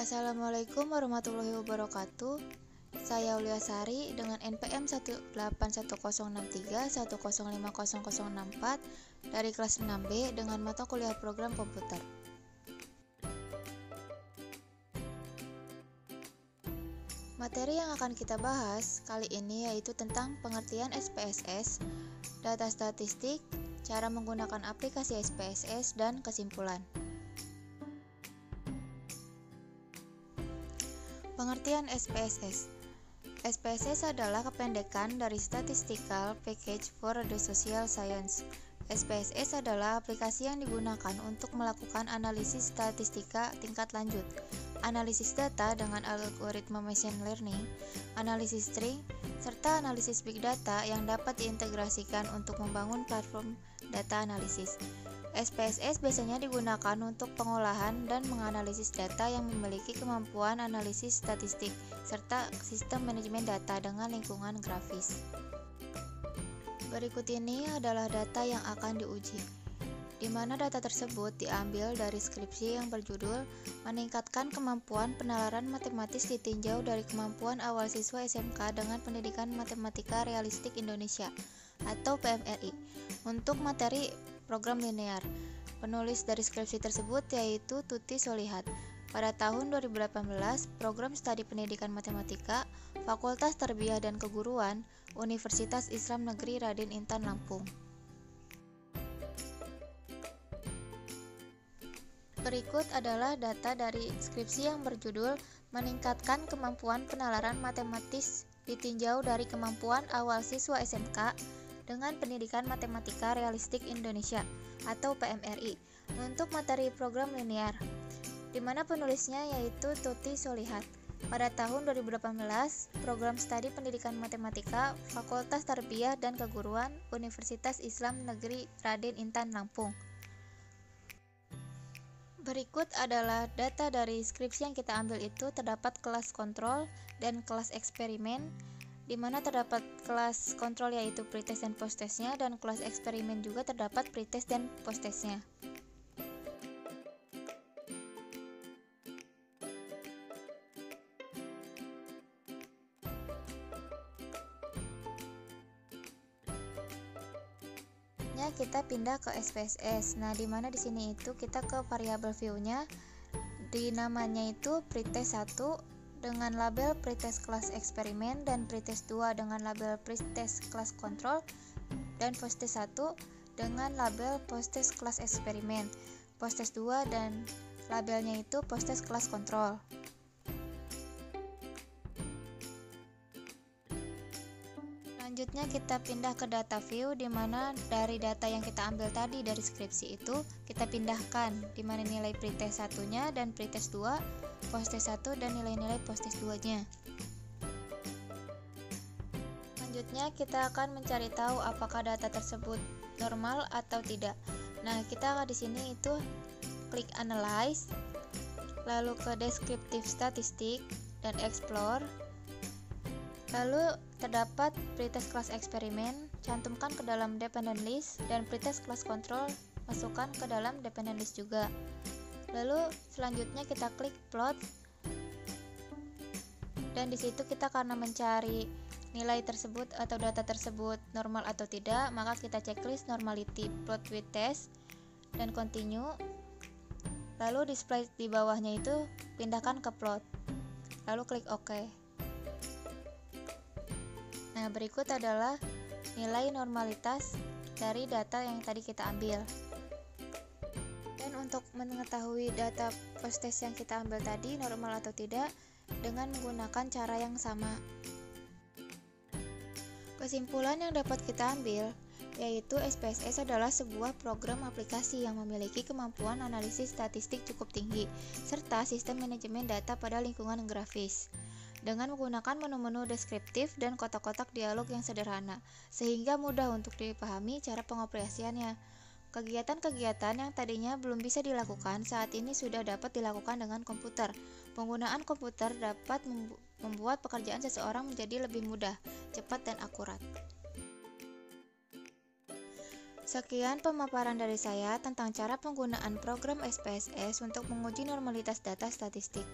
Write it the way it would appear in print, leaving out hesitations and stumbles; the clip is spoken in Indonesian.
Assalamualaikum warahmatullahi wabarakatuh. Saya Aulia Sari dengan NPM 1810631050064 dari kelas 6B dengan mata kuliah program komputer. Materi yang akan kita bahas kali ini yaitu tentang pengertian SPSS, data statistik, cara menggunakan aplikasi SPSS, dan kesimpulan. Pengertian SPSS. SPSS adalah kependekan dari Statistical Package for the Social Science. SPSS adalah aplikasi yang digunakan untuk melakukan analisis statistika tingkat lanjut, analisis data dengan algoritma machine learning, analisis string, serta analisis big data yang dapat diintegrasikan untuk membangun platform data analisis. SPSS biasanya digunakan untuk pengolahan dan menganalisis data yang memiliki kemampuan analisis statistik, serta sistem manajemen data dengan lingkungan grafis. Berikut ini adalah data yang akan diuji, di mana data tersebut diambil dari skripsi yang berjudul Meningkatkan Kemampuan Penalaran Matematis Ditinjau dari Kemampuan Awal Siswa SMK dengan Pendidikan Matematika Realistik Indonesia atau PMRI untuk materi program linear. Penulis dari skripsi tersebut yaitu Tuti Solihat. Pada tahun 2018, program studi pendidikan matematika, Fakultas Tarbiyah dan Keguruan, Universitas Islam Negeri Raden Intan Lampung. Berikut adalah data dari skripsi yang berjudul Meningkatkan Kemampuan Penalaran Matematis Ditinjau dari Kemampuan Awal Siswa SMK dengan Pendidikan Matematika Realistik Indonesia atau PMRI untuk materi program linear, di mana penulisnya yaitu Tuti Solihat. Pada tahun 2018, program studi pendidikan matematika Fakultas Tarbiyah dan Keguruan Universitas Islam Negeri Raden Intan Lampung. Berikut adalah data dari skripsi yang kita ambil itu terdapat kelas kontrol dan kelas eksperimen, di mana terdapat kelas kontrol yaitu pretest dan posttestnya, dan kelas eksperimen juga terdapat pretest dan posttestnya. Kita pindah ke SPSS. Nah, di mana di sini itu kita ke variabel view-nya, di namanya itu pretest 1 dengan label pretest kelas eksperimen dan pretest 2 dengan label pretest kelas kontrol, dan posttest 1 dengan label posttest kelas eksperimen, posttest 2 dan labelnya itu posttest kelas kontrol. Selanjutnya kita pindah ke data view, di mana dari data yang kita ambil tadi dari skripsi itu kita pindahkan, di mana nilai pretest 1-nya dan pretest 2, posttest 1 dan nilai-nilai posttest 2-nya. Selanjutnya kita akan mencari tahu apakah data tersebut normal atau tidak. Nah, kita di sini itu klik analyze, lalu ke descriptive statistik dan explore. Lalu terdapat pretest kelas eksperimen, cantumkan ke dalam dependent list, dan pretest kelas kontrol masukkan ke dalam dependent list juga. Lalu selanjutnya kita klik plot, dan di situ kita karena mencari nilai tersebut atau data tersebut normal atau tidak, maka kita checklist normality plot with test dan continue. Lalu display di bawahnya itu pindahkan ke plot, lalu klik OK. Nah, berikut adalah nilai normalitas dari data yang tadi kita ambil. Dan untuk mengetahui data posttest yang kita ambil tadi normal atau tidak dengan menggunakan cara yang sama. Kesimpulan yang dapat kita ambil yaitu SPSS adalah sebuah program aplikasi yang memiliki kemampuan analisis statistik cukup tinggi serta sistem manajemen data pada lingkungan grafis, dengan menggunakan menu-menu deskriptif dan kotak-kotak dialog yang sederhana, sehingga mudah untuk dipahami cara pengoperasiannya. Kegiatan-kegiatan yang tadinya belum bisa dilakukan saat ini sudah dapat dilakukan dengan komputer. Penggunaan komputer dapat membuat pekerjaan seseorang menjadi lebih mudah, cepat, dan akurat. Sekian pemaparan dari saya tentang cara penggunaan program SPSS untuk menguji normalitas data statistik.